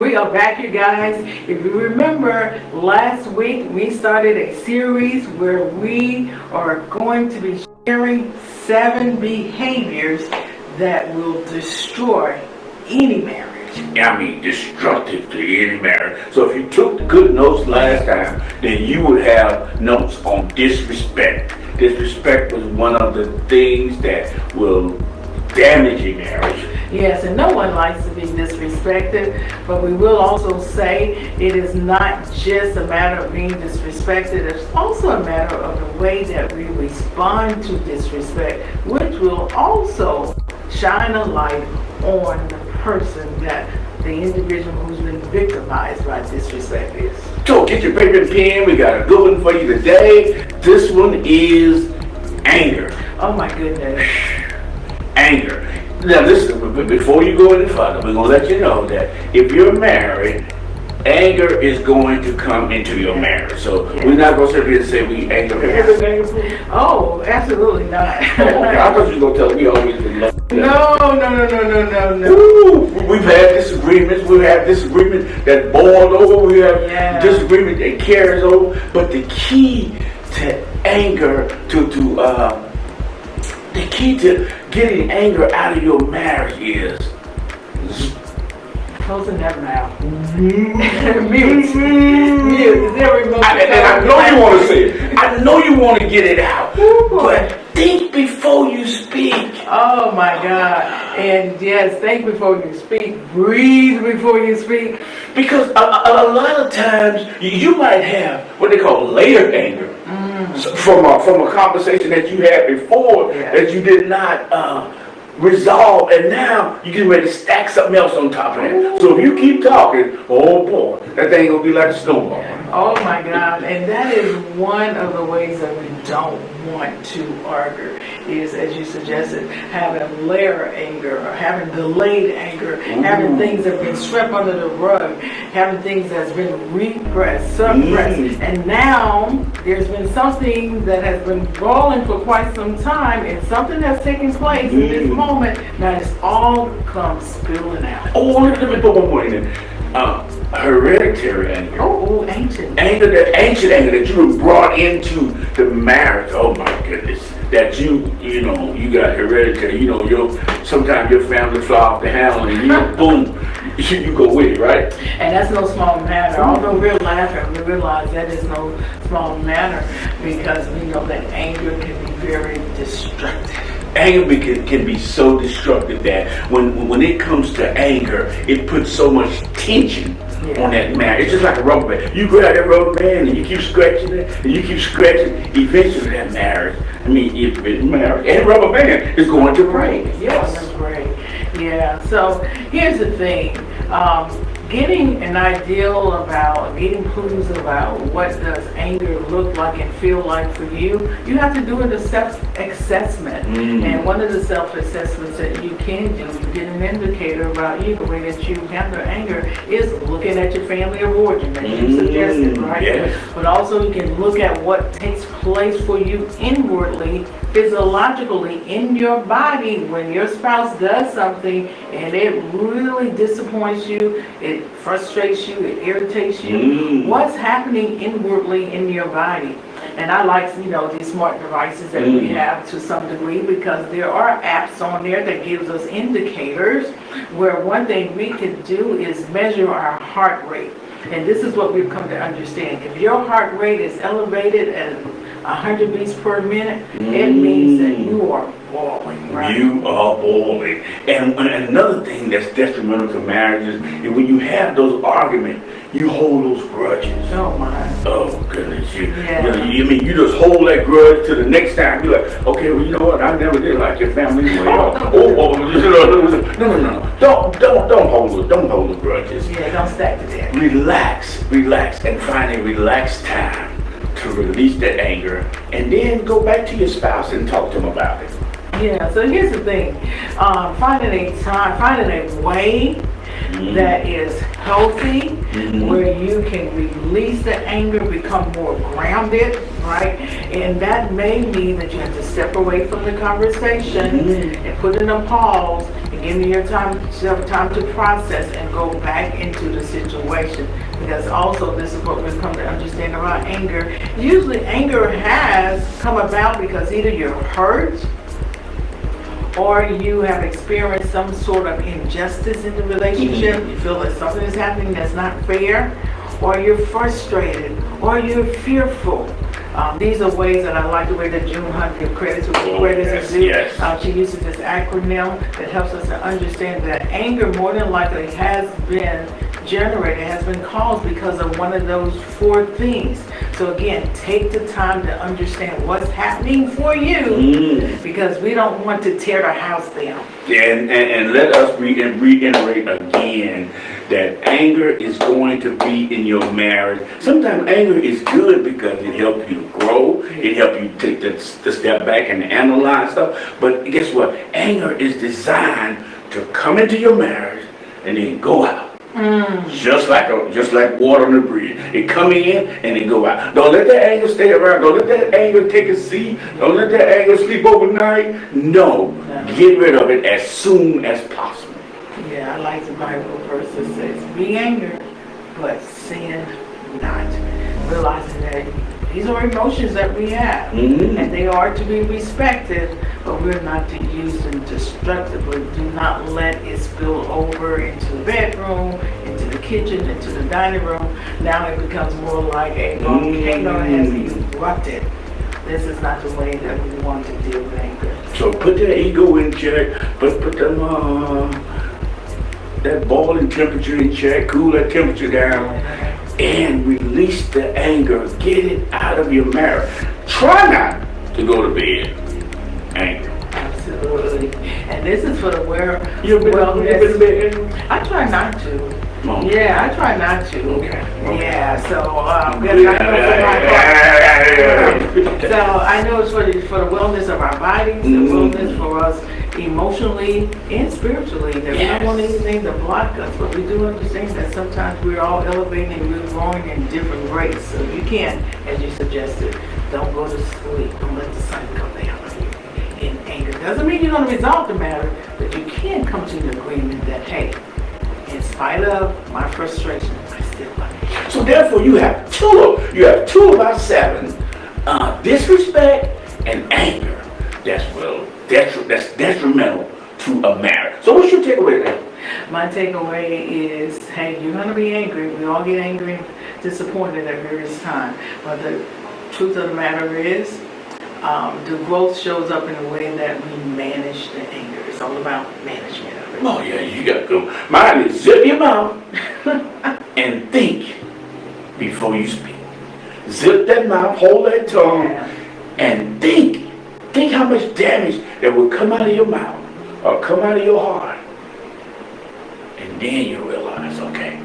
We are back, you guys. If you remember, last week we started a series where we are going to be sharing 7 behaviors that will destroy any marriage. I mean, destructive to any marriage. So if you took the good notes last time, then you would have notes on disrespect. Disrespect was one of the things that will damage a marriage. Yes, and no one likes to be disrespected, but we will also say it is not just a matter of being disrespected, it's also a matter of the way that we respond to disrespect, which will also shine a light on the person that the individual who's been victimized by disrespect is. So get your paper and pen, we got a good one for you today. This one is anger. Oh my goodness. Anger. Now listen, before you go any further, we're going to let you know that if you're married, anger is going to come into your marriage. So we're not going to sit here and say we anger. Have you ever been angry? Oh, absolutely not. Okay, I thought you were going to tell me always been love. No. Ooh, we've had disagreements. We've had disagreements that boiled over. We have disagreement that carries over. But the key to anger, the key to getting anger out of your marriage is closing that mouth. Mute. Is there a remote? And I know you want to say it. I know you want to get it out. But think before you speak. Oh my God. And yes, think before you speak. Breathe before you speak. Because a lot of times you might have what they call layered anger. So from a conversation that you had before that you did not resolve, and now you get ready to stack something else on top of that. So if you keep talking, oh boy, that thing gonna be like a snowball. Oh my God. And that is one of the ways that we don't want to argue is, as you suggested, having layer anger or having delayed anger, having things that have been swept under the rug, having things that's been repressed, suppressed. And now there's been something that has been rolling for quite some time, and something that's taking place in this moment. Now it's all come spilling out. Oh, let me put one more in there. Hereditary anger. Oh, ancient. Anger, the ancient anger that you were brought into the marriage. Oh my goodness. That you got hereditary. Sometimes your family fly off the handle and boom, you go with it, right? And that's no small matter. Although we're laughing, we realize that is no small matter because we know that anger can be very destructive. Anger can be so destructive that when it comes to anger, it puts so much tension on that marriage. It's just like a rubber band. You grab that rubber band and you keep scratching it, and you keep scratching. Eventually, that marriage, marriage and rubber band is going to break. Yes, that's great. Yeah. So here's the thing. Getting an ideal about, getting clues about what does anger look like and feel like for you, you have to do a self-assessment. And one of the self-assessments that you can do to get an indicator about you, the way that you handle anger, is looking at your family of origin that you suggested, right? Yes. But also you can look at what takes place for you inwardly, physiologically in your body when your spouse does something and it really disappoints you, it frustrates you, it irritates you. What's happening inwardly in your body? And I like, these smart devices that we have to some degree because there are apps on there that gives us indicators where one thing we can do is measure our heart rate. And this is what we've come to understand. If your heart rate is elevated at 100 beats per minute, it means that you are boiling, right? You are boiling. And another thing that's detrimental to marriages is when you have those arguments, you hold those grudges. Oh my. Oh goodness. You just hold that grudge to the next time. You're like, okay, well, you know what? I never did like your family anyway. No. Don't hold the grudges. Yeah, don't stack the deck. Relax, and find a relaxed time to release that anger, and then go back to your spouse and talk to them about it. Yeah, so here's the thing. Finding a way that is healthy, where you can release the anger, become more grounded, right? And that may mean that you have to step away from the conversation and put in a pause and give me your time to process and go back into the situation. Because also this is what we've come to understand about anger. Usually anger has come about because either you're hurt or you have experienced some sort of injustice in the relationship. You feel that something is happening that's not fair, or you're frustrated, or you're fearful. These are ways that I like the way that June Hunt gives credit to credit is due. She uses this acronym that helps us to understand that anger more than likely has been generated, has been caused because of one of those 4 things. So again, take the time to understand what's happening for you, because we don't want to tear the house down. And let us reiterate again that anger is going to be in your marriage. Sometimes anger is good because it helps you grow. It helps you take the step back and analyze stuff. But guess what? Anger is designed to come into your marriage and then go out. Just like water on the bridge. It come in and it go out. Don't let that anger stay around. Don't let that anger take a seat. Don't let that anger sleep overnight. No. Get rid of it as soon as possible. Yeah, I like the Bible verse that says, be angry, but sin not. Realizing that these are emotions that we have, and they are to be respected, but we're not to use them destructively. Do not let it spill over into the bedroom, into the kitchen, into the dining room. Now it becomes more like a volcano has erupted. This is not the way that we want to deal with anger. So put that ego in check, put them, that boiling temperature in check, cool that temperature down, and release the anger. Get it out of your marriage. Try not to go to bed angry. Absolutely. And this is for the wellness. You been to bed angry? I try not to. Yeah, I try not to. Okay. Yeah, so so I know it's for the wellness of our bodies, the wellness for us emotionally and spiritually. That we don't want anything to block us, but we do understand that sometimes we're all elevating and we're growing in different rates. So you can't, as you suggested, don't go to sleep. Don't let the sun come down on you in anger. Doesn't mean you're going to resolve the matter, but you can come to an agreement that, hey, in spite of my frustration, I still love you. So therefore, you have two of our 7, disrespect and anger. That's detrimental to a marriage. So what's your takeaway there? My takeaway is, hey, you're gonna be angry. We all get angry and disappointed at various times. But the truth of the matter is, the growth shows up in the way that we manage the anger. It's all about management of it. Oh yeah, you got to go. Mine is zip your mouth and think before you speak. Zip that mouth, hold that tongue, and think. Think how much damage that will come out of your mouth or come out of your heart. And then you realize, okay.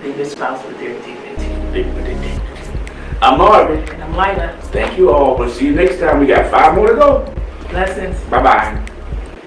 Leave your spouse with their dignity. Leave with their dignity. I'm Marvin. And I'm Lila. Thank you all. We'll see you next time. We got 5 more to go. Blessings. Bye-bye.